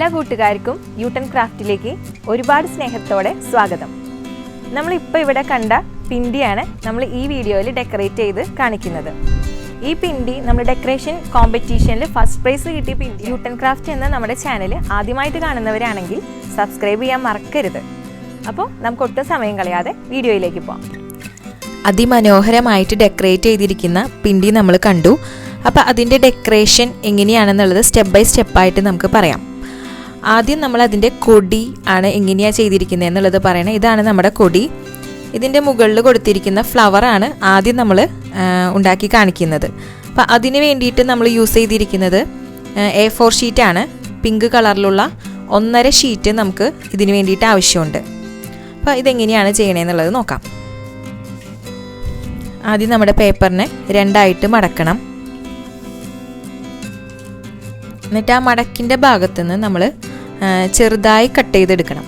എല്ലാ കൂട്ടുകാർക്കും യൂട്ടൺ ക്രാഫ്റ്റിലേക്ക് ഒരുപാട് സ്നേഹത്തോടെ സ്വാഗതം. നമ്മളിപ്പോൾ ഇവിടെ കണ്ട പിണ്ടിയാണ് നമ്മൾ ഈ വീഡിയോയിൽ ഡെക്കറേറ്റ് ചെയ്ത് കാണിക്കുന്നത്. ഈ പിണ്ടി നമ്മൾ ഡെക്കറേഷൻ കോമ്പറ്റീഷനിൽ ഫസ്റ്റ് പ്രൈസ് കിട്ടിയ പിണ്ടി. യൂട്ടൺ ക്രാഫ്റ്റ് എന്ന നമ്മുടെ ചാനൽ ആദ്യമായിട്ട് കാണുന്നവരാണെങ്കിൽ സബ്സ്ക്രൈബ് ചെയ്യാൻ മറക്കരുത്. അപ്പോൾ നമുക്ക് ഒട്ടും സമയം കളയാതെ വീഡിയോയിലേക്ക് പോകാം. അതിമനോഹരമായിട്ട് ഡെക്കറേറ്റ് ചെയ്തിരിക്കുന്ന പിണ്ടി നമ്മൾ കണ്ടു. അപ്പോൾ അതിൻ്റെ ഡെക്കറേഷൻ എങ്ങനെയാണെന്നുള്ളത് സ്റ്റെപ്പ് ബൈ സ്റ്റെപ്പായിട്ട് നമുക്ക് പറയാം. ആദ്യം നമ്മൾ അതിൻ്റെ കൊടി ആണ് എങ്ങനെയാണ് ചെയ്തിരിക്കുന്നത് എന്നുള്ളത് പറയണം. ഇതാണ് നമ്മുടെ കൊടി. ഇതിൻ്റെ മുകളിൽ കൊടുത്തിരിക്കുന്ന ഫ്ലവറാണ് ആദ്യം നമ്മൾ ഉണ്ടാക്കി കാണിക്കുന്നത്. അപ്പോൾ അതിന് വേണ്ടിയിട്ട് നമ്മൾ യൂസ് ചെയ്തിരിക്കുന്നത് A4 ഷീറ്റാണ്. പിങ്ക് കളറിലുള്ള 1.5 ഷീറ്റ് നമുക്ക് ഇതിന് വേണ്ടിയിട്ട് ആവശ്യമുണ്ട്. അപ്പോൾ ഇതെങ്ങനെയാണ് ചെയ്യണമെന്നുള്ളത് നോക്കാം. ആദ്യം നമ്മുടെ പേപ്പറിനെ 2ആയിട്ട് മടക്കണം. എന്നിട്ട് ആ മടക്കിൻ്റെ ഭാഗത്തു നിന്ന് നമ്മൾ ചെറുതായി കട്ട് ചെയ്തെടുക്കണം.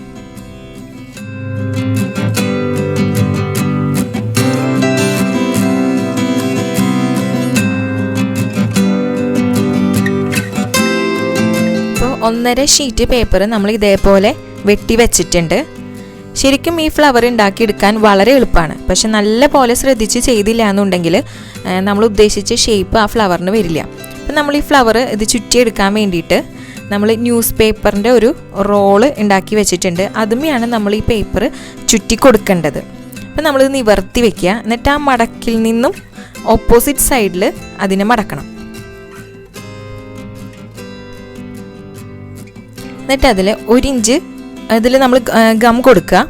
ഇപ്പോൾ 1.5 ഷീറ്റ് പേപ്പർ നമ്മൾ ഇതേപോലെ വെട്ടി വെച്ചിട്ടുണ്ട്. ശരിക്കും ഈ ഫ്ലവർ ഉണ്ടാക്കിയെടുക്കാൻ വളരെ എളുപ്പമാണ്. പക്ഷെ നല്ല പോലെ ശ്രദ്ധിച്ച് ചെയ്തില്ല എന്നുണ്ടെങ്കിൽ നമ്മൾ ഉദ്ദേശിച്ച ഷേപ്പ് ആ ഫ്ലവറിന് വരില്ല. അപ്പം നമ്മൾ ഈ ഫ്ലവർ ഇത് ചുറ്റിയെടുക്കാൻ വേണ്ടിയിട്ട് നമ്മൾ ന്യൂസ് പേപ്പറിൻ്റെ ഒരു റോള് ഉണ്ടാക്കി വെച്ചിട്ടുണ്ട്. അതുമെയാണ് നമ്മൾ ഈ പേപ്പർ ചുറ്റി കൊടുക്കേണ്ടത്. അപ്പം നമ്മളിത് നിവർത്തി വെക്കുക. എന്നിട്ട് ആ മടക്കിൽ നിന്നും ഓപ്പോസിറ്റ് സൈഡിൽ അതിനെ മടക്കണം. എന്നിട്ട് അതിൽ 1 ഇഞ്ച് അതിൽ നമ്മൾ ഗം കൊടുക്കുക.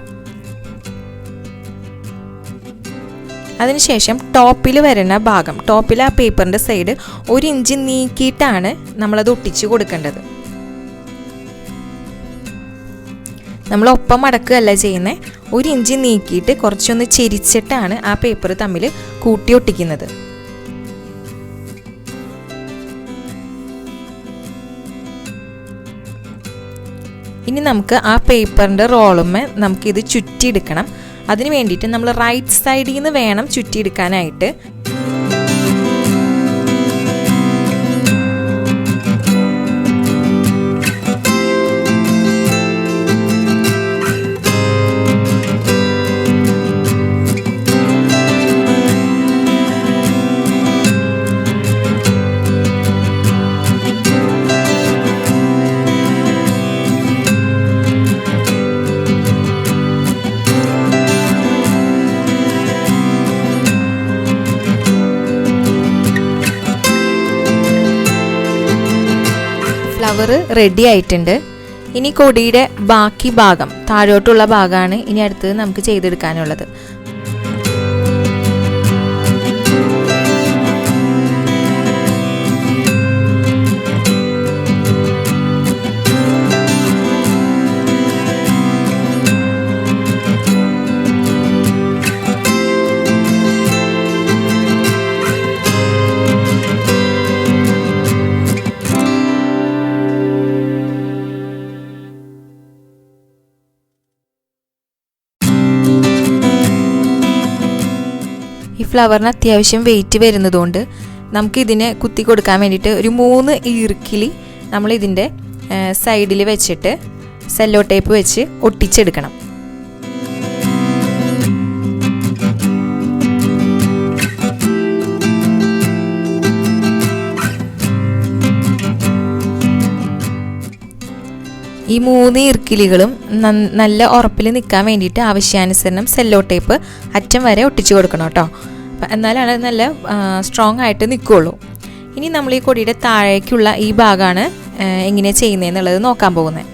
അതിനുശേഷം ടോപ്പിൽ വരുന്ന ഭാഗം, ടോപ്പിൽ ആ പേപ്പറിൻ്റെ സൈഡ് 1 ഇഞ്ച് നീക്കിയിട്ടാണ് നമ്മളത് ഒട്ടിച്ച് കൊടുക്കേണ്ടത്. നമ്മൾ ഒപ്പം മടക്കുകയല്ല ചെയ്യുന്നത്. 1 ഇഞ്ച് നീക്കിയിട്ട് കുറച്ചൊന്ന് ചെരിച്ചിട്ടാണ് ആ പേപ്പർ തമ്മിൽ കൂട്ടി ഒട്ടിക്കുന്നത്. ഇനി നമുക്ക് ആ പേപ്പറിൻ്റെ റോളുമ്മേ നമുക്കിത് ചുറ്റിയെടുക്കണം. അതിന് വേണ്ടിയിട്ട് നമ്മൾ റൈറ്റ് സൈഡിൽ നിന്ന് വേണം ചുറ്റിയെടുക്കാനായിട്ട്. ഫ്ലവർ റെഡി ആയിട്ടുണ്ട്. ഇനി കൊടിയുടെ ബാക്കി ഭാഗം, താഴോട്ടുള്ള ഭാഗമാണ് ഇനി അടുത്തത് നമുക്ക് ചെയ്തെടുക്കാനുള്ളത്. ഈ ഫ്ലവറിന് അത്യാവശ്യം വെയിറ്റ് വരുന്നതുകൊണ്ട് നമുക്ക് ഇതിനെ കുത്തി കൊടുക്കാൻ വേണ്ടിയിട്ട് ഒരു 3 ഈർക്കിലി നമ്മൾ ഇതിൻ്റെ സൈഡിൽ വെച്ചിട്ട് സെല്ലോ ടേപ്പ് വെച്ച് ഒട്ടിച്ചെടുക്കണം. ഈ 3 ഈർക്കിലികളും നല്ല ഉറപ്പിൽ നിൽക്കാൻ വേണ്ടിയിട്ട് ആവശ്യാനുസരണം സെല്ലോ ടേപ്പ് അറ്റം വരെ ഒട്ടിച്ചു കൊടുക്കണം കേട്ടോ. എന്നാലാണ് നല്ല സ്ട്രോങ് ആയിട്ട് നിൽക്കുകയുള്ളൂ. ഇനി നമ്മൾ ഈ കൊടിയുടെ താഴേക്കുള്ള ഈ ഭാഗമാണ് എങ്ങനെ ചെയ്യുന്നതെന്നുള്ളത് നോക്കാൻ പോകുന്നത്.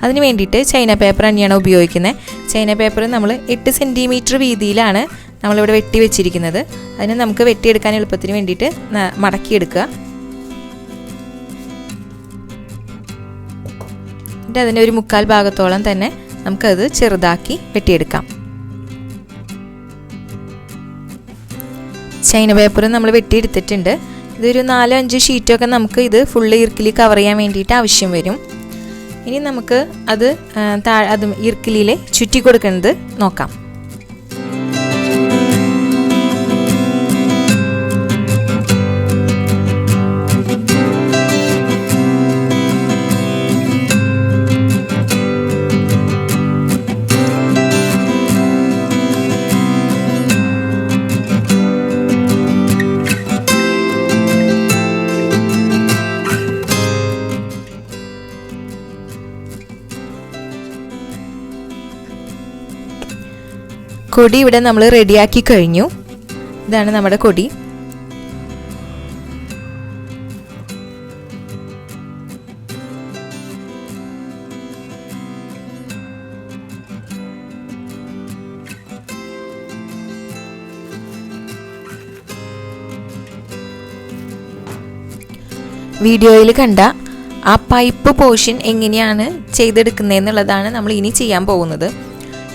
അതിന് വേണ്ടിയിട്ട് ചൈന പേപ്പർ തന്നെയാണ് ഉപയോഗിക്കുന്നത്. ചൈന പേപ്പർ നമ്മൾ 8 സെൻറ്റിമീറ്റർ വീതിയിലാണ് നമ്മളിവിടെ വെട്ടി വെച്ചിരിക്കുന്നത്. അതിന് നമുക്ക് വെട്ടിയെടുക്കാൻ എളുപ്പത്തിന് വേണ്ടിയിട്ട് മടക്കിയെടുക്കുക. അതിൻ്റെ ഒരു 1/4 ഭാഗത്തോളം തന്നെ നമുക്കത് ചെറുതാക്കി വെട്ടിയെടുക്കാം. ചൈന പേപ്പർ നമ്മൾ വെട്ടിയെടുത്തിട്ടുണ്ട്. ഇതൊരു 4-5 ഷീറ്റൊക്കെ നമുക്ക് ഇത് ഫുള്ള് ഈർക്കിലി കവർ ചെയ്യാൻ വേണ്ടിയിട്ട് ആവശ്യം വരും. ഇനി നമുക്ക് അത് ഈർക്കിലിയിൽ ചുറ്റി കൊടുക്കുന്നത് നോക്കാം. കൊടി ഇവിടെ നമ്മൾ റെഡിയാക്കി കഴിഞ്ഞു. ഇതാണ് നമ്മുടെ കൊടി. വീഡിയോയിൽ കണ്ട ആ പൈപ്പ് പോർഷൻ എങ്ങനെയാണ് ചെയ്തെടുക്കുന്നതെന്നുള്ളതാണ് നമ്മൾ ഇനി ചെയ്യാൻ പോകുന്നത്.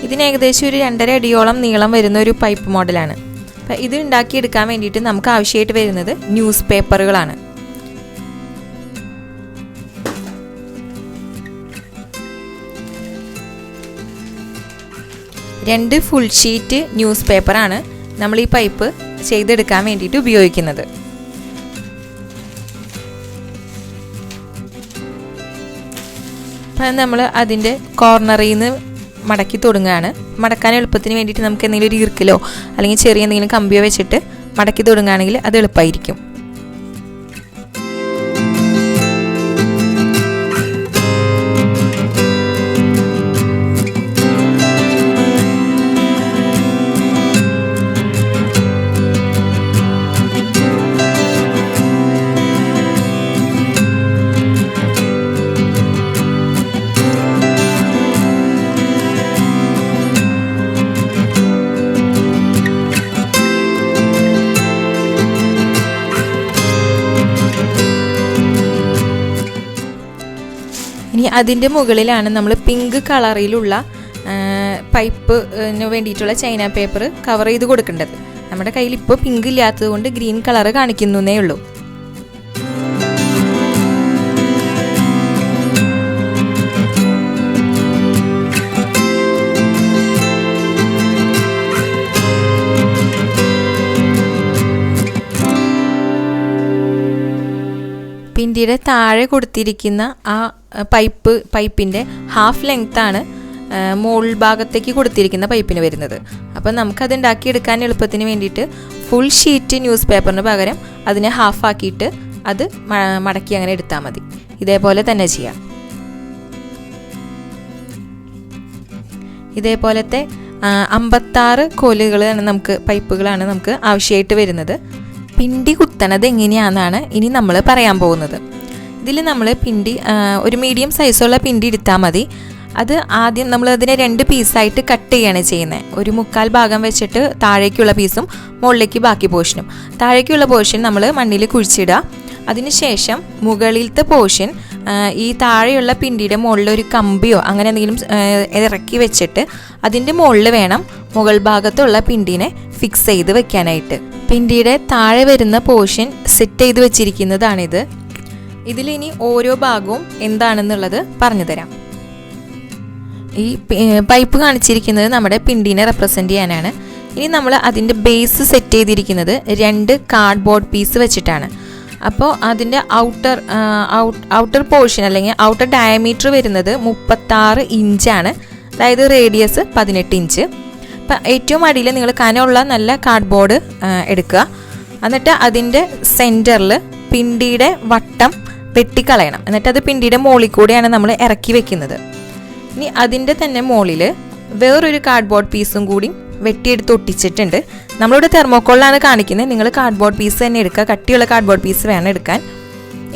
ഇതിന് ഏകദേശം ഒരു 2.5 അടിയോളം നീളം വരുന്ന ഒരു പൈപ്പ് മോഡലാണ്. അപ്പം ഇത് ഉണ്ടാക്കിയെടുക്കാൻ വേണ്ടിയിട്ട് നമുക്ക് ആവശ്യമായിട്ട് വരുന്നത് ന്യൂസ് പേപ്പറുകളാണ്. 2 ഫുൾ ഷീറ്റ് ന്യൂസ് പേപ്പറാണ് നമ്മൾ ഈ പൈപ്പ് ചെയ്തെടുക്കാൻ വേണ്ടിയിട്ട് ഉപയോഗിക്കുന്നത്. അപ്പം നമ്മൾ അതിൻ്റെ കോർണറിൽ നിന്ന് മടക്കി തുടങ്ങുകയാണ്. മടക്കാൻ എളുപ്പത്തിന് വേണ്ടിയിട്ട് നമുക്ക് എന്തെങ്കിലും ഒരു ഈർക്കിലോ അല്ലെങ്കിൽ ചെറിയ എന്തെങ്കിലും കമ്പിയോ വെച്ചിട്ട് മടക്കി തുടങ്ങുകയാണെങ്കിൽ അത് എളുപ്പമായിരിക്കും. ഇനി അതിൻ്റെ മുകളിലാണ് നമ്മൾ പിങ്ക് കളറിലുള്ള പൈപ്പിന് വേണ്ടിയിട്ടുള്ള ചൈന പേപ്പർ കവർ ചെയ്ത് കൊടുക്കേണ്ടത്. നമ്മുടെ കയ്യിൽ ഇപ്പോൾ പിങ്ക് ഇല്ലാത്തത് കൊണ്ട് ഗ്രീൻ കളർ കാണിക്കുന്നേ ഉള്ളൂ. പിണ്ടിയുടെ താഴെ കൊടുത്തിരിക്കുന്ന ആ പൈപ്പിൻ്റെ ഹാഫ് ലെങ്ത്താണ് മോൾ ഭാഗത്തേക്ക് കൊടുത്തിരിക്കുന്ന പൈപ്പിന് വരുന്നത്. അപ്പം നമുക്കത് ഉണ്ടാക്കിയെടുക്കാൻ എളുപ്പത്തിന് വേണ്ടിയിട്ട് ഫുൾ ഷീറ്റ് ന്യൂസ് പേപ്പറിന് പകരം അതിനെ ഹാഫ് ആക്കിയിട്ട് അത് മടക്കി അങ്ങനെ എടുത്താൽ മതി. ഇതേപോലെ തന്നെ ചെയ്യാം. ഇതേപോലത്തെ 56 കോലുകളാണ് പൈപ്പുകളാണ് നമുക്ക് ആവശ്യമായിട്ട് വരുന്നത്. പിണ്ടി കുത്തണത് എങ്ങനെയാണെന്നാണ് ഇനി നമ്മൾ പറയാൻ പോകുന്നത്. ഇതിൽ നമ്മൾ പിണ്ടി ഒരു മീഡിയം സൈസുള്ള പിണ്ടി എടുത്താൽ മതി. അത് ആദ്യം നമ്മൾ അതിനെ 2 പീസായിട്ട് കട്ട് ചെയ്യുകയാണ് ചെയ്യുന്നത്. ഒരു 1/4 ഭാഗം വെച്ചിട്ട് താഴേക്കുള്ള പീസും മുകളിലേക്ക് ബാക്കി പോർഷനും. താഴേക്കുള്ള പോർഷൻ നമ്മൾ മണ്ണിൽ കുഴിച്ചിടുക. അതിനുശേഷം മുകളിലത്തെ പോർഷൻ ഈ താഴെയുള്ള പിണ്ടിയുടെ മുകളിൽ ഒരു കമ്പിയോ അങ്ങനെ എന്തെങ്കിലും ഇറക്കി വെച്ചിട്ട് അതിൻ്റെ മുകളിൽ വേണം മുകൾ ഭാഗത്തുള്ള പിണ്ടീനെ ഫിക്സ് ചെയ്ത് വെക്കാനായിട്ട്. പിണ്ടിയുടെ താഴെ വരുന്ന പോർഷൻ സെറ്റ് ചെയ്ത് വെച്ചിരിക്കുന്നതാണിത്. ഇതിലിനി ഓരോ ഭാഗവും എന്താണെന്നുള്ളത് പറഞ്ഞു തരാം. ഈ പൈപ്പ് കാണിച്ചിരിക്കുന്നത് നമ്മുടെ പിണ്ടീനെ റെപ്രസെൻ്റ് ചെയ്യാനാണ്. ഇനി നമ്മൾ അതിൻ്റെ ബേസ് സെറ്റ് ചെയ്തിരിക്കുന്നത് 2 കാർഡ്ബോർഡ് പീസ് വെച്ചിട്ടാണ്. അപ്പോൾ അതിൻ്റെ ഔട്ടർ പോർഷൻ അല്ലെങ്കിൽ ഔട്ടർ ഡയമീറ്റർ വരുന്നത് 36 ഇഞ്ചാണ്. അതായത് റേഡിയസ് 18 ഇഞ്ച്. അപ്പം ഏറ്റവും അടിയിൽ നിങ്ങൾ കനമുള്ള നല്ല കാർഡ്ബോർഡ് എടുക്കുക. എന്നിട്ട് അതിൻ്റെ സെൻറ്ററിൽ പിണ്ടിയുടെ വട്ടം വെട്ടിക്കളയണം. എന്നിട്ട് അത് പിണ്ടിയുടെ മുകളിൽ കൂടെയാണ് നമ്മൾ ഇറക്കി വെക്കുന്നത്. ഇനി അതിൻ്റെ തന്നെ മുകളിൽ വേറൊരു കാർഡ്ബോർഡ് പീസും കൂടി വെട്ടിയെടുത്ത് ഒട്ടിച്ചിട്ടുണ്ട്. നമ്മളിവിടെ തെർമോക്കോളിലാണ് കാണിക്കുന്നത്. നിങ്ങൾ കാർഡ്ബോർഡ് പീസ് തന്നെ എടുക്കുക. കട്ടിയുള്ള കാർഡ്ബോർഡ് പീസ് വേണം എടുക്കാൻ.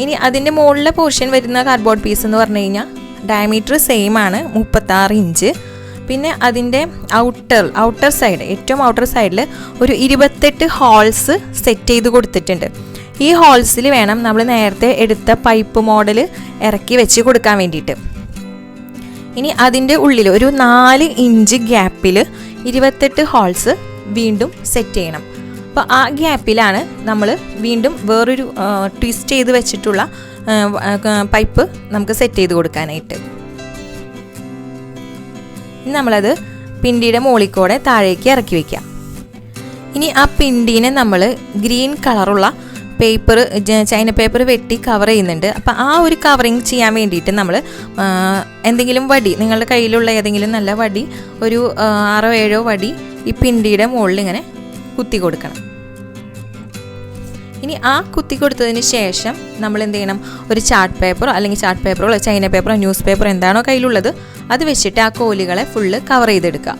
ഇനി അതിൻ്റെ മുകളിലെ പോർഷൻ വരുന്ന കാർഡ്ബോർഡ് പീസ് എന്ന് പറഞ്ഞു കഴിഞ്ഞാൽ ഡയമീറ്റർ സെയിം ആണ്, 36 ഇഞ്ച്. പിന്നെ അതിൻ്റെ ഔട്ടർ സൈഡ്, ഏറ്റവും ഔട്ടർ സൈഡിൽ ഒരു 28 ഹോൾസ് സെറ്റ് ചെയ്ത് കൊടുത്തിട്ടുണ്ട്. ഈ ഹോൾസിൽ വേണം നമ്മൾ നേരത്തെ എടുത്ത പൈപ്പ് മോഡൽ ഇറക്കി വെച്ച് കൊടുക്കാൻ വേണ്ടിയിട്ട്. ഇനി അതിൻ്റെ ഉള്ളിൽ ഒരു 4 ഇഞ്ച് ഗ്യാപ്പിൽ 28 ഹോൾസ് വീണ്ടും സെറ്റ് ചെയ്യണം. അപ്പോൾ ആ ഗ്യാപ്പിലാണ് നമ്മൾ വീണ്ടും വേറൊരു ട്വിസ്റ്റ് ചെയ്ത് വെച്ചിട്ടുള്ള പൈപ്പ് നമുക്ക് സെറ്റ് ചെയ്ത് കൊടുക്കാനായിട്ട്. ഇനി നമ്മളത് പിണ്ടിയുടെ മുകളിൽ കൂടെ താഴേക്ക് ഇറക്കി വയ്ക്കാം. ഇനി ആ പിണ്ടീനെ നമ്മൾ ഗ്രീൻ കളറുള്ള പേപ്പർ, ചൈന പേപ്പർ വെട്ടി കവർ ചെയ്യുന്നുണ്ട്. അപ്പോൾ ആ ഒരു കവറിങ് ചെയ്യാൻ വേണ്ടിയിട്ട് നമ്മൾ എന്തെങ്കിലും വടി, നിങ്ങളുടെ കയ്യിലുള്ള ഏതെങ്കിലും നല്ല വടി, ഒരു 6-7 വടി ഈ പിണ്ടിയുടെ മുകളിൽ ഇങ്ങനെ കുത്തി കൊടുക്കണം. ഇനി ആ കുത്തി കൊടുത്തതിന് ശേഷം നമ്മൾ എന്ത് ചെയ്യണം, ഒരു ചാർട്ട് പേപ്പറോ അല്ലെങ്കിൽ ചാർട്ട് പേപ്പറോ ചൈന പേപ്പറോ ന്യൂസ് പേപ്പറോ എന്താണോ കയ്യിലുള്ളത് അത് വെച്ചിട്ട് ആ കോലുകളെ ഫുള്ള് കവർ ചെയ്തെടുക്കുക.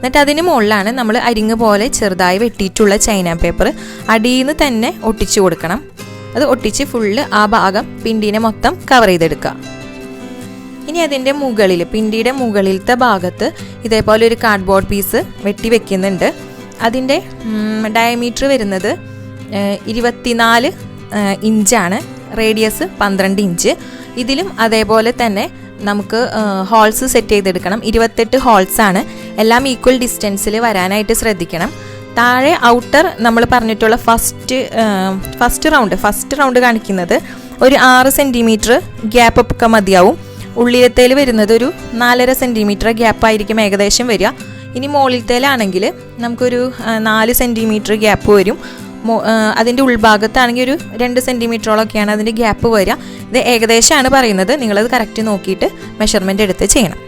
എന്നിട്ട് അതിന് മുകളിലാണ് നമ്മൾ അരിങ്ങ് പോലെ ചെറുതായി വെട്ടിയിട്ടുള്ള ചൈന പേപ്പർ അടിയിൽ നിന്ന് തന്നെ ഒട്ടിച്ചു കൊടുക്കണം. അത് ഒട്ടിച്ച് ഫുള്ള് ആ ഭാഗം പിണ്ടീനെ മൊത്തം കവർ ചെയ്തെടുക്കുക. ഇനി അതിൻ്റെ മുകളിൽ പിണ്ടിയുടെ മുകളിലത്തെ ഭാഗത്ത് ഇതേപോലെ ഒരു കാർഡ്ബോർഡ് പീസ് വെട്ടി വെക്കുന്നുണ്ട്. അതിൻ്റെ ഡയമീറ്റർ വരുന്നത് 24 ഇഞ്ചാണ്, റേഡിയസ് 12 ഇഞ്ച്. ഇതിലും അതേപോലെ തന്നെ നമുക്ക് ഹോൾസ് സെറ്റ് ചെയ്തെടുക്കണം. 28 ഹോൾസാണ്. എല്ലാം ഈക്വൽ ഡിസ്റ്റൻസിൽ വരാനായിട്ട് ശ്രദ്ധിക്കണം. താഴെ ഔട്ടർ നമ്മൾ പറഞ്ഞിട്ടുള്ള ഫസ്റ്റ് റൗണ്ട് കാണിക്കുന്നത് ഒരു 6 സെൻറ്റിമീറ്റർ ഗ്യാപ്പ് ഒക്കെ മതിയാവും. ഉള്ളിലത്തേൽ വരുന്നത് ഒരു 4.5 സെൻറ്റിമീറ്റർ ഗ്യാപ്പായിരിക്കും ഏകദേശം വരിക. ഇനി മുകളിലത്തേലാണെങ്കിൽ നമുക്കൊരു 4 സെൻറ്റിമീറ്റർ ഗ്യാപ്പ് വരും. അതിൻ്റെ ഉൾഭാഗത്താണെങ്കിൽ ഒരു 2 സെൻറ്റിമീറ്ററോളൊക്കെയാണ് അതിൻ്റെ ഗ്യാപ്പ് വരിക. ഇത് ഏകദേശമാണ് പറയുന്നത്, നിങ്ങളത് കറക്റ്റ് നോക്കിയിട്ട് മെഷർമെൻറ്റ് എടുത്ത് ചെയ്യണം.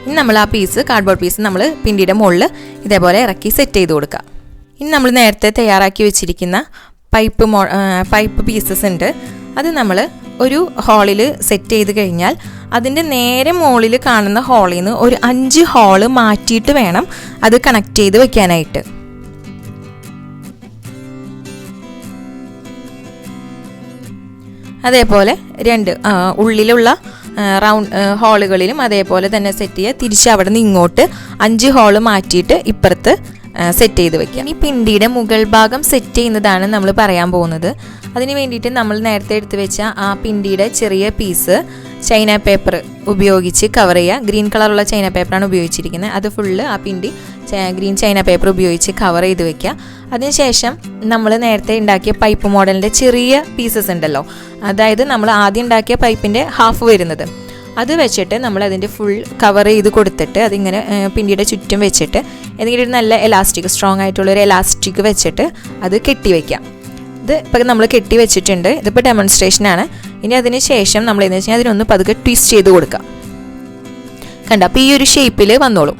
ഇനി നമ്മൾ ആ കാർഡ്ബോർഡ് പീസ് നമ്മൾ പിണ്ടിയുടെ മുകളിൽ ഇതേപോലെ ഇറക്കി സെറ്റ് ചെയ്ത് കൊടുക്കുക. ഇനി നമ്മൾ നേരത്തെ തയ്യാറാക്കി വെച്ചിരിക്കുന്ന പൈപ്പ് പീസസ് ഉണ്ട്. അത് നമ്മൾ ഒരു ഹോളിൽ സെറ്റ് ചെയ്ത് കഴിഞ്ഞാൽ അതിൻ്റെ നേരെ മുകളിൽ കാണുന്ന ഹോളിൽ നിന്ന് ഒരു 5 ഹോള് മാറ്റിയിട്ട് വേണം അത് കണക്ട് ചെയ്ത് വെക്കാനായിട്ട്. അതേപോലെ 2 ഉള്ളിലുള്ള റൗണ്ട് ഹോളുകളിലും അതേപോലെ തന്നെ സെറ്റ് ചെയ്യുക. തിരിച്ച് അവിടെ നിന്ന് ഇങ്ങോട്ട് 5 ഹോള് മാറ്റിയിട്ട് ഇപ്പുറത്ത് സെറ്റ് ചെയ്ത് വെക്കുക. ഇനി പിണ്ടിയുടെ മുകൾ ഭാഗം സെറ്റ് ചെയ്യുന്നതാണ് നമ്മൾ പറയാൻ പോകുന്നത്. അതിന് വേണ്ടിയിട്ട് നമ്മൾ നേരത്തെ എടുത്ത് വെച്ച ആ പിണ്ടിയുടെ ചെറിയ പീസ് ചൈന പേപ്പർ ഉപയോഗിച്ച് കവർ ചെയ്യുക. ഗ്രീൻ കളറുള്ള ചൈന പേപ്പറാണ് ഉപയോഗിച്ചിരിക്കുന്നത്. അത് ഫുള്ള് ആ പിണ്ടി ഗ്രീൻ ചൈന പേപ്പർ ഉപയോഗിച്ച് കവർ ചെയ്ത് വെക്കുക. അതിനുശേഷം നമ്മൾ നേരത്തെ ഉണ്ടാക്കിയ പൈപ്പ് മോഡലിൻ്റെ ചെറിയ പീസസ് ഉണ്ടല്ലോ, അതായത് നമ്മൾ ആദ്യം ഉണ്ടാക്കിയ പൈപ്പിൻ്റെ ഹാഫ് വരുന്നത്, അത് വെച്ചിട്ട് നമ്മൾ അതിൻ്റെ ഫുൾ കവർ ചെയ്ത് കൊടുത്തിട്ട് അതിങ്ങനെ പിണ്ടിയുടെ ചുറ്റും വെച്ചിട്ട് എന്തെങ്കിലും ഒരു നല്ല എലാസ്റ്റിക്, സ്ട്രോങ് ആയിട്ടുള്ളൊരു എലാസ്റ്റിക് വെച്ചിട്ട് അത് കെട്ടി വയ്ക്കാം. ഇത് ഇപ്പം നമ്മൾ കെട്ടി വെച്ചിട്ടുണ്ട്. ഇതിപ്പോൾ ഡെമോൺസ്ട്രേഷനാണ്. ഇനി അതിന് ശേഷം നമ്മൾ എന്ന് വെച്ചാൽ അതിനൊന്ന് പതുക്കെ ട്വിസ്റ്റ് ചെയ്ത് കൊടുക്കാം. കണ്ട, അപ്പോൾ ഈ ഒരു ഷേപ്പിൽ വന്നോളും.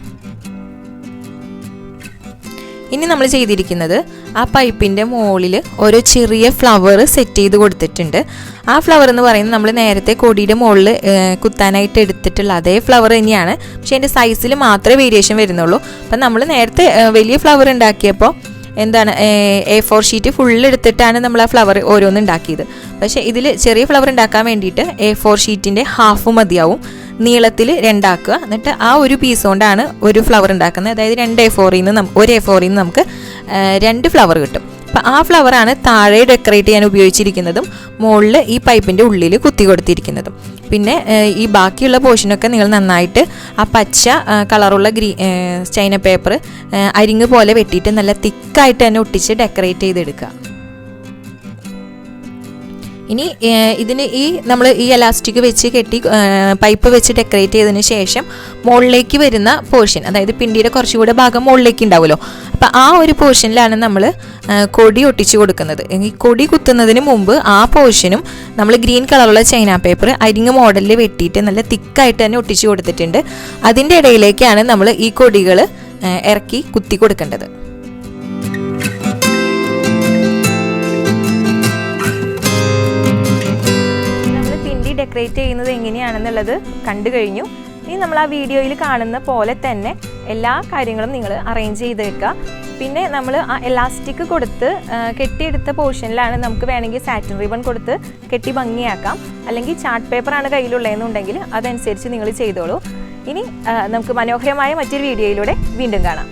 ഇനി നമ്മൾ ചെയ്തിരിക്കുന്നത് ആ പൈപ്പിൻ്റെ മുകളിൽ ഓരോ ചെറിയ ഫ്ലവർ സെറ്റ് ചെയ്ത് കൊടുത്തിട്ടുണ്ട്. ആ ഫ്ലവർ എന്ന് പറയുന്നത് നമ്മൾ നേരത്തെ കൊടിയുടെ മുകളിൽ കുത്താനായിട്ട് എടുത്തിട്ടുള്ള അതേ ഫ്ലവർ തന്നെയാണ്, പക്ഷേ അതിൻ്റെ സൈസിൽ മാത്രമേ വേരിയേഷൻ വരുന്നുള്ളൂ. അപ്പം നമ്മൾ നേരത്തെ വലിയ ഫ്ലവർ ഉണ്ടാക്കിയപ്പോൾ എന്താണ് A4 ഷീറ്റ് ഫുള്ള് എടുത്തിട്ടാണ് നമ്മൾ ആ ഫ്ലവർ ഓരോന്ന് ഉണ്ടാക്കിയത്. പക്ഷേ ഇതിൽ ചെറിയ ഫ്ലവർ ഉണ്ടാക്കാൻ വേണ്ടിയിട്ട് A4 ഷീറ്റിൻ്റെ ഹാഫ് മതിയാവും. നീളത്തിൽ 2 ആക്കുക. എന്നിട്ട് ആ ഒരു പീസ് കൊണ്ടാണ് ഒരു ഫ്ലവർ ഉണ്ടാക്കുന്നത്. അതായത് 2 A4 ഒരു A4 നമുക്ക് 2 ഫ്ലവർ കിട്ടും. അപ്പം ആ ഫ്ലവറാണ് താഴെ ഡെക്കറേറ്റ് ചെയ്യാൻ ഉപയോഗിച്ചിരിക്കുന്നതും മുകളിൽ ഈ പൈപ്പിൻ്റെ ഉള്ളിൽ കുത്തി കൊടുത്തിരിക്കുന്നതും. പിന്നെ ഈ ബാക്കിയുള്ള പോർഷനൊക്കെ നിങ്ങൾ നന്നായിട്ട് ആ പച്ച കളറുള്ള ചൈന പേപ്പർ അരിങ്ങ് പോലെ വെട്ടിയിട്ട് നല്ല തിക്കായിട്ട് തന്നെ ഒട്ടിച്ച് ഡെക്കറേറ്റ് ചെയ്തെടുക്കുക. ഇനി ഇതിന് നമ്മൾ ഈ എലാസ്റ്റിക് വെച്ച് കെട്ടി പൈപ്പ് വെച്ച് ഡെക്കറേറ്റ് ചെയ്തതിന് ശേഷം മുകളിലേക്ക് വരുന്ന പോർഷൻ, അതായത് പിണ്ടിയുടെ കുറച്ചുകൂടെ ഭാഗം മുകളിലേക്ക് ഉണ്ടാവുമല്ലോ, അപ്പം ആ ഒരു പോർഷനിലാണ് നമ്മൾ കൊടി ഒട്ടിച്ചു കൊടുക്കുന്നത്. ഈ കൊടി കുത്തുന്നതിന് മുമ്പ് ആ പോർഷനും നമ്മൾ ഗ്രീൻ കളറുള്ള ചൈന പേപ്പർ അരിങ്ങ് മോഡലിൽ വെട്ടിയിട്ട് നല്ല തിക്കായിട്ട് തന്നെ ഒട്ടിച്ചു കൊടുത്തിട്ടുണ്ട്. അതിൻ്റെ ഇടയിലേക്കാണ് നമ്മൾ ഈ കൊടികൾ ഇറക്കി കുത്തി കൊടുക്കേണ്ടത്. ഡെക്കറേറ്റ് ചെയ്യുന്നത് എങ്ങനെയാണെന്നുള്ളത് കണ്ടു കഴിഞ്ഞു. ഇനി നമ്മൾ ആ വീഡിയോയിൽ കാണുന്ന പോലെ തന്നെ എല്ലാ കാര്യങ്ങളും നിങ്ങൾ അറേഞ്ച് ചെയ്ത് വെക്കുക. പിന്നെ നമ്മൾ ആ എലാസ്റ്റിക് കൊടുത്ത് കെട്ടിയെടുത്ത പോർഷനിലാണ് നമുക്ക് വേണമെങ്കിൽ സാറ്റിൻ റിബൺ കൊടുത്ത് കെട്ടി ഭംഗിയാക്കാം. അല്ലെങ്കിൽ ചാർട്ട് പേപ്പറാണ് കയ്യിലുള്ളതെന്നുണ്ടെങ്കിൽ അതനുസരിച്ച് നിങ്ങൾ ചെയ്തോളൂ. ഇനി നമുക്ക് മനോഹരമായ മറ്റൊരു വീഡിയോയിലൂടെ വീണ്ടും കാണാം.